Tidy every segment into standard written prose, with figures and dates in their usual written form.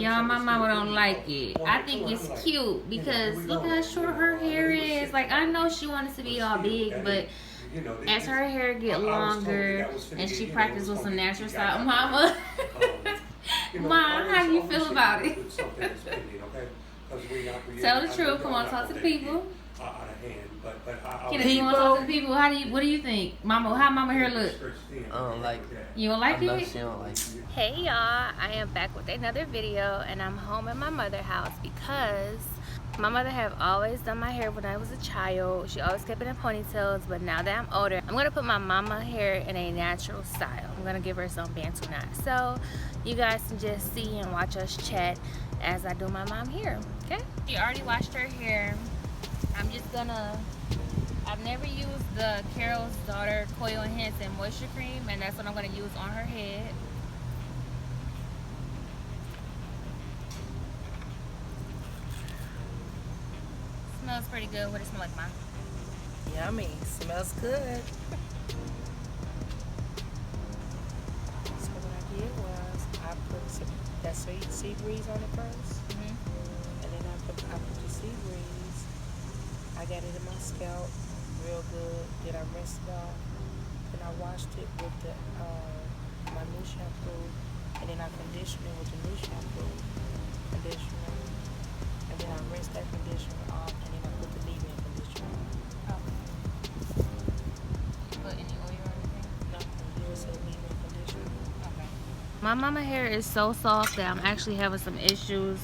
Y'all, my mama don't like it. I think it's cute because look how short her hair is. Like, I know she wants to be all big, but as her hair get longer and she practice with some natural style, mama. Mom, how do you feel about it? Tell the truth. Come on, talk to the people. Can you talk to the people? What do you think, Mama? How Mama hair look? I don't like it. You don't like it? She don't like it. Hey y'all, I am back with another video, and I'm home at my mother's house because my mother have always done my hair when I was a child. She always kept it in ponytails, but now that I'm older, I'm gonna put my mama hair in a natural style. I'm gonna give her some Bantu Knots. So you guys can just see and watch us chat as I do my mom hair, okay? She already washed her hair. I'm just gonna, I've never used the Carol's Daughter Coil Enhancing Moisture Cream, and that's what I'm gonna use on her head. Smells pretty good. What does it smell like, Mom? Yummy. Smells good. So what I did was I put some that sea breeze on it first, and then I put the sea breeze. I got it in my scalp real good. Then I rinsed it off. Then I washed it with the my new shampoo, and then I conditioned it with the new shampoo conditioner. And then I rinsed that conditioner off, and then I put the leave-in conditioner on. You put any oil or anything? Nothing, just a leave-in conditioner. Okay. My mama hair is so soft that I'm actually having some issues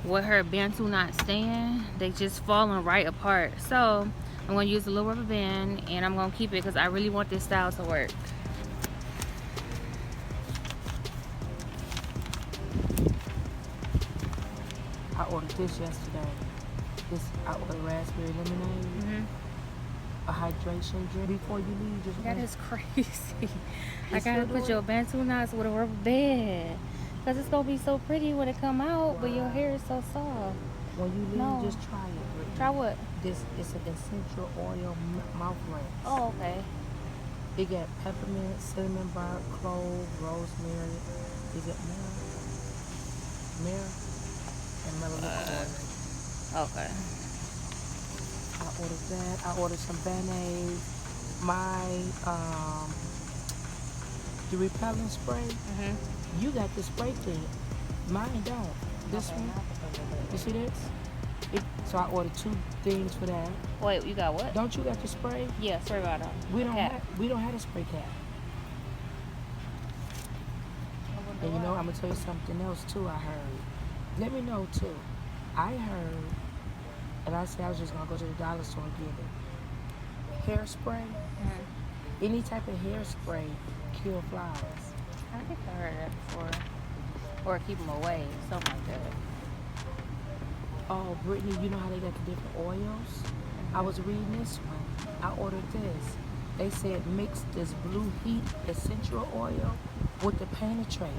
with her Bantu Knot staying. They just falling right apart. So I'm gonna use a little rubber band, and I'm gonna keep it because I really want this style to work. I ordered this yesterday. I ordered raspberry lemonade, a hydration drink before you leave. Just that is crazy. I gotta put your Bantu Knots with a rubber band because it's gonna be so pretty when it come out, but your hair is so soft. When you leave, just try it. Brittany. Try what? This is an essential oil mouth rinse. Oh, okay. It got peppermint, cinnamon bark, clove, rosemary. Is it myrrh? And melaleuca. Okay. I ordered that. I ordered some band-aids. My the repellent spray. You got the spray thing. Mine don't. This one. You see this? So I ordered 2 things for that. Wait, you got what? Don't you got the spray? Yeah, spray bottle. We don't have a spray cap. And you know, I'm gonna tell you something else too. I heard. Let me know too. I heard, and I said I was just gonna go to the dollar store and get it. Hairspray. Any type of hairspray kill flies. I think I heard that before. Or keep them away, something like that. Oh, Brittany, you know how they got the different oils? I was reading this one. I ordered this. They said mix this Blue Heat essential oil with the penetrate.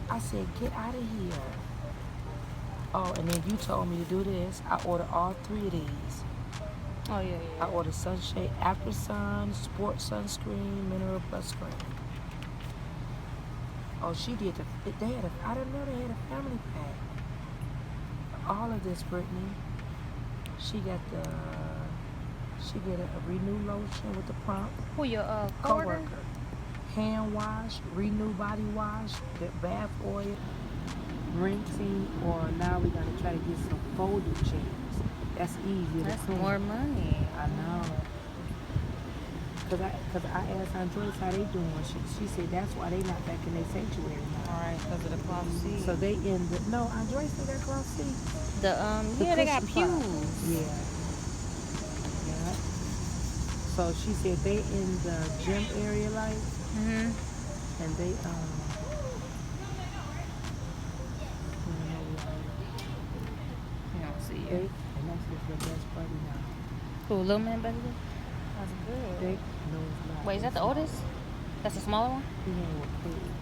I said, get out of here. Oh, and then you told me to do this. I ordered all 3 of these. Oh, yeah. I ordered Sunshade After Sun, Sport Sunscreen, Mineral Plus Cream. Oh, she did I didn't know they had a family pack. All of this, Brittany. She got a Renew lotion with the prompt. Who, your coworker? Hand wash, Renew body wash, the bath oil, rinsing, or now we're gonna try to get some folding chairs. That's easy. That's more money. I know. Cause I asked Andres how they doing. She said that's why they not back in their sanctuary now. All right, because of the cloth seat. So they in the Andres still got cloth seat. Yeah, they got pews. Yeah. So she said they in the gym area, like, and they I don't see you. And that's just the best buddy now. Who, little man, baby? That's good. They knows not. Wait, is that the oldest? That's the smaller one? He ain't with Creme.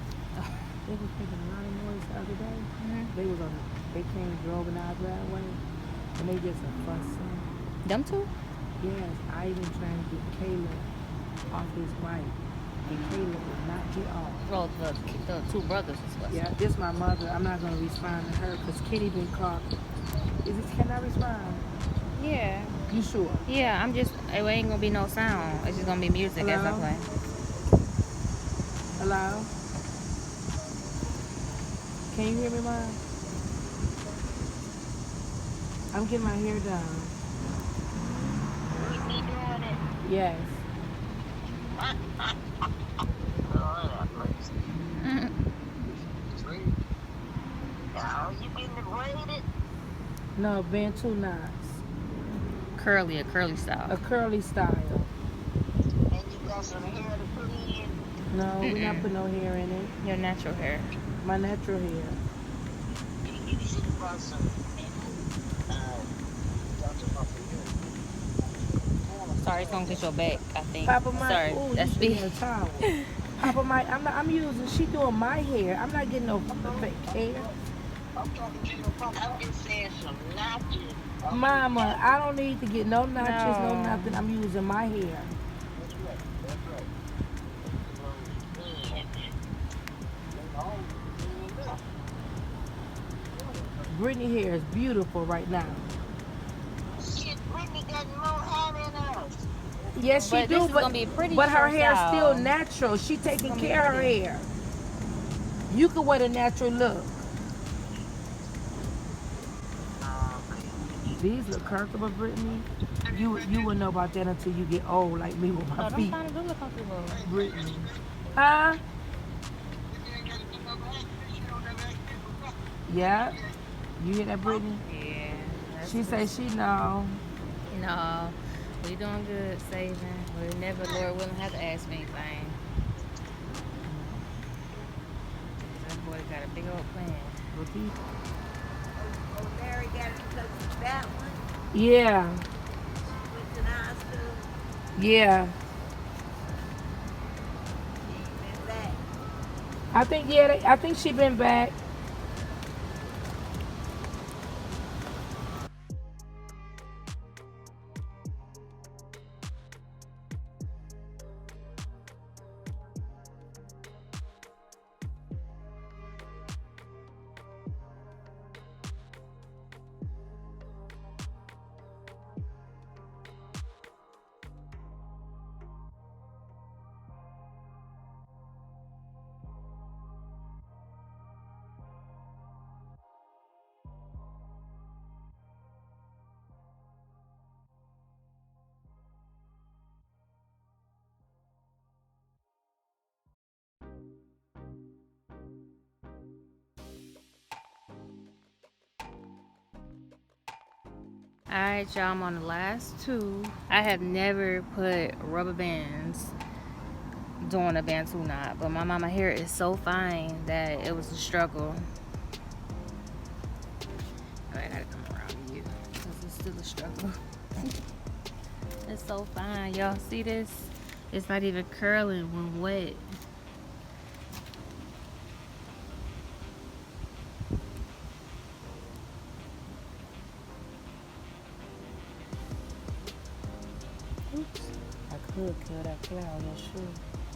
They was making a lot of noise the other day. They came drove in our driveway, and they just a fussing. Them two? Yes, I even trying to get Caleb off his bike. and Caleb will not get off. Well, the two brothers is what. Yeah, this my mother. I'm not gonna respond to her because Kitty been caught. Can I respond? Yeah. You sure? Yeah, I'm just, it ain't gonna be no sound. It's just gonna be music as I Hello? play. Hello? Can you hear me, Mom? I'm getting my hair done. Me doing it. Yes. Oh, you getting it braided? No, Bantu Knots. Curly, a curly A style. curly style. And you got some hair to put in? No, we're not putting no hair in it. Your natural hair. My natural hair. You should have brought some. Sorry, it's gonna get your back, I think. Papa Mike, Sorry, ooh, that's you should me. get a towel. Papa Mike, I'm using, she doing my hair. I'm not getting no fake hair. I'm talking to you. I'm just saying some notches. Mama, I don't need to get no notches, no No. nothing. I'm using my hair. That's right. Brittany hair is beautiful right now. Shit, Brittany got more hair than us. Yes, she But do, this is gonna be pretty but her short hair's still style. natural. She taking gonna be care of her pretty. hair. You can wear the natural look. These look comfortable, Brittany. You wouldn't know about that until you get old, like me with my No, them feet. kind of do look comfortable. Brittany. Huh? Yeah. You hear that, Brittany? Yeah. that's She good. say she know. No, we doing good, saving. We never, Lord willing, have to ask me anything. That boy got a big old plan. Repeat. Oh, Larry got it because of that one. Yeah. Went to the hospital. Yeah. She ain't been back. I think she been back. Alright, y'all, I'm on the last two. I have never put rubber bands doing a Bantu knot, but my mama hair is so fine that it was a struggle. I gotta come around to you because it's still a struggle. It's so fine. Y'all see this? It's not even curling when wet. Oops. I could kill that cloud on your shoe.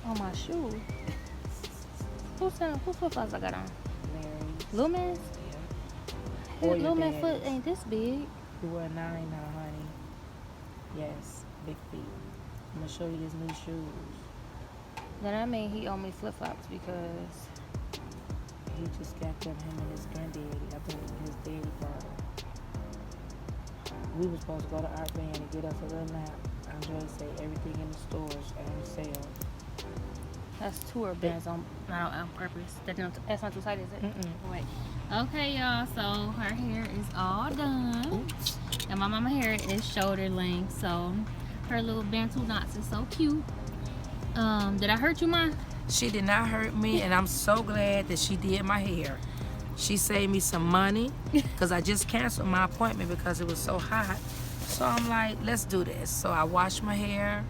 On my shoe. Whose flip-flops I got on? Mary. Little man's? Or your Little man daddy's. foot ain't this big. You wear 9 now, honey. Yes, big feet. I'm gonna show you his new shoes. Then I mean he owe me flip-flops because He just got them, him and his granddaddy. I think his daddy bought them. We were supposed to go to Art Van and get us a little nap. Andre say everything in the stores on sale. that's tour bands on purpose. That's not too tight, is it? Mm-mm. Wait. Okay, y'all. So her hair is all done, and my mama hair is shoulder length. So her little Bantu knots is so cute. Did I hurt you, Ma? She did not hurt me, and I'm so glad that she did my hair. She saved me some money because I just canceled my appointment because it was so hot. So I'm like, let's do this. So I washed my hair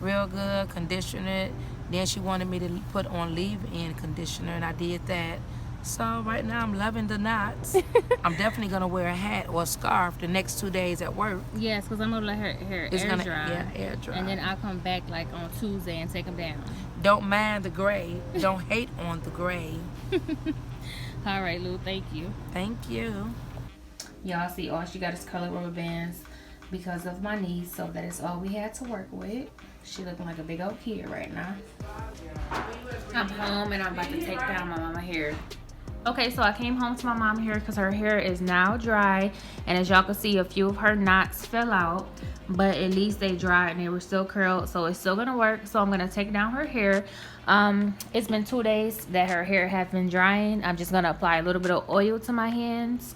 real good, conditioned it. Then she wanted me to put on leave-in conditioner, and I did that. So right now I'm loving the knots. I'm definitely gonna wear a hat or a scarf the next 2 days at work. Yes, because I'm gonna let her hair It's air gonna dry. air dry. And then I'll come back like on Tuesday and take them down. Don't mind the gray. Don't hate on the gray. All right, Lou, thank you. Thank you. Y'all see, all she got is colored rubber bands because of my niece, so that is all we had to work with. She looking like a big old kid right now. I'm home and I'm about to take down my mama hair. Okay, so I came home to my mom hair because her hair is now dry, and as y'all can see, a few of her knots fell out, but at least they dried and they were still curled, so it's still gonna work. So I'm gonna take down her hair. It's been 2 days that her hair has been drying. I'm just gonna apply a little bit of oil to my hands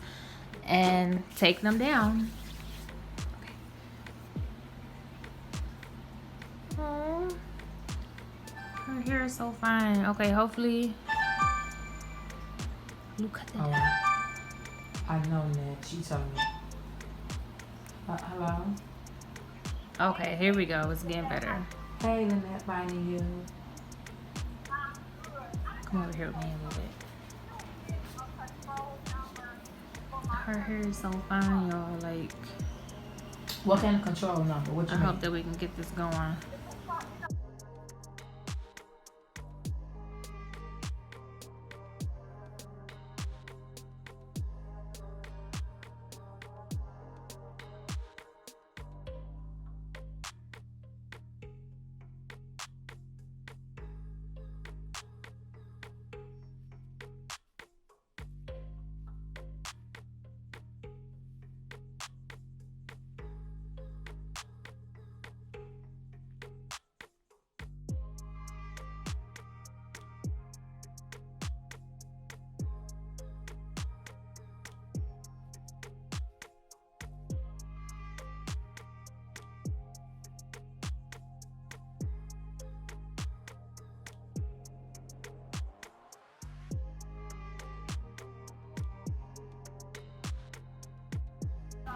and take them down. Oh, her hair is so fine. Okay, hopefully. Look at that. I know that. She told me. Hello? Okay, here we go. It's getting better. Hey, Lynette, finding you. Come over here with me a little bit. Her hair is so fine, y'all. Like, What kind of control number? What you I mean? hope that we can get this going.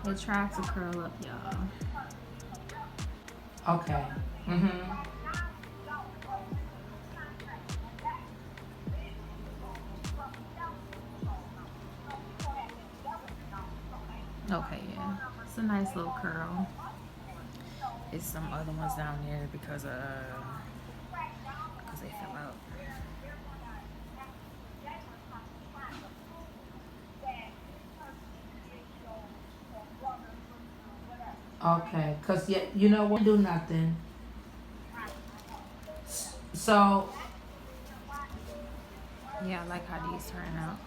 It tried to curl up, y'all. Okay. Mm-hmm. Okay, yeah. It's a nice little curl. It's some other ones down there because they fell out. Okay, because you know what? Do nothing. So, Yeah, I like how these turn out.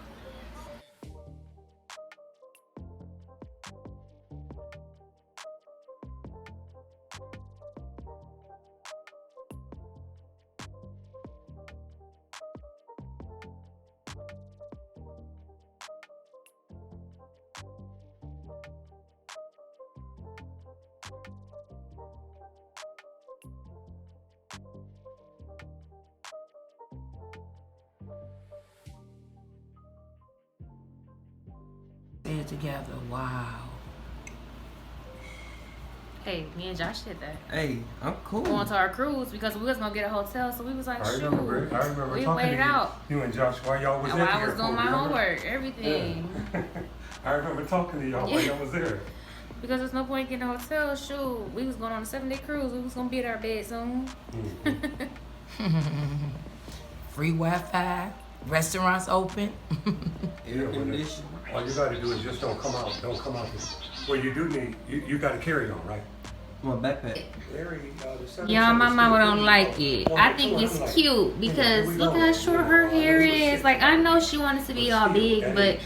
stay together. Wow. Hey, me and Josh did that. Hey, I'm cool. Going to our cruise because we was gonna get a hotel, so we was like, I shoot, remember we talking waited to out. you and Josh while y'all was And at while the I was doing airport, my remember? homework, everything. Yeah. I remember talking to y'all while y'all was there. Because there's no point getting a hotel. Shoot, we was going on a 7-day cruise. We was gonna be at our bed soon. Free Wi-Fi. Restaurants open. Air conditioning. All you gotta do is just don't come out. Well, you do need, you gotta carry on, right? My backpack. Y'all, my mama don't like it. I think it's cute because look how short her hair is. Like, I know she wants to be all big, but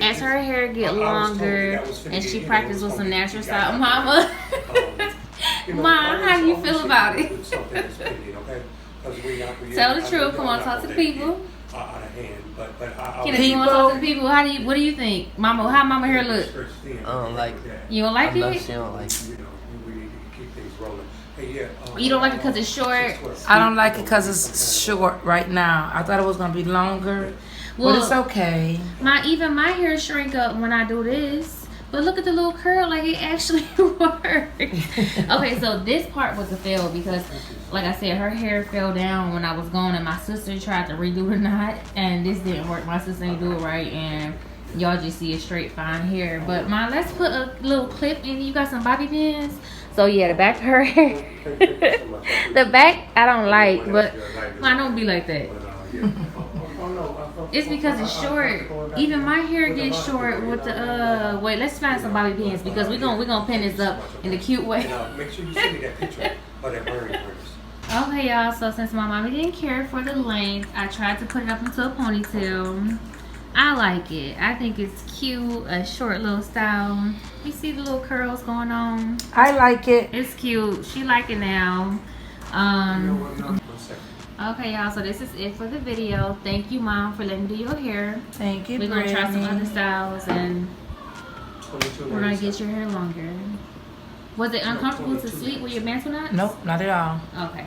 as her hair get longer and she practice with some natural style, mama. Mom, how do you feel about it? Tell the truth. Come on, talk to the people. Kenneth, you want to talk to the people? What do you think, Mama? How Mama hair look? I don't like it. You don't like I know it? she don't like it. You don't like it because it's short? I don't like it because it's short right now. I thought it was gonna be longer, Well, but it's okay. Even my hair shrink up when I do this. But look at the little curl, like it actually worked. Okay, so this part was a fail because, like I said, her hair fell down when I was gone, and my sister tried to redo the knot, and this didn't work. My sister didn't do it right, and y'all just see a straight fine hair. But mine, let's put a little clip in. You got some bobby pins. So yeah, the back of her hair. The back I don't like, but mine don't be like that. It's because it's short. Even my hair gets short with the wait, let's find some bobby pins because we're gonna pin this up in a cute way. Make sure you send me that picture of that bird first. Okay, y'all, so since my mommy didn't care for the length, I tried to put it up into a ponytail. I like it. I think it's cute, a short little style. You see the little curls going on? I like it. It's cute. She like it now. Okay, y'all, so this is it for the video. Thank you, Mom, for letting me do your hair. Thank you, We're going to try some Brittany. other styles, and we're going to get your hair longer. Was it uncomfortable to sleep with your Bantu knots? Nope, not at all. Okay.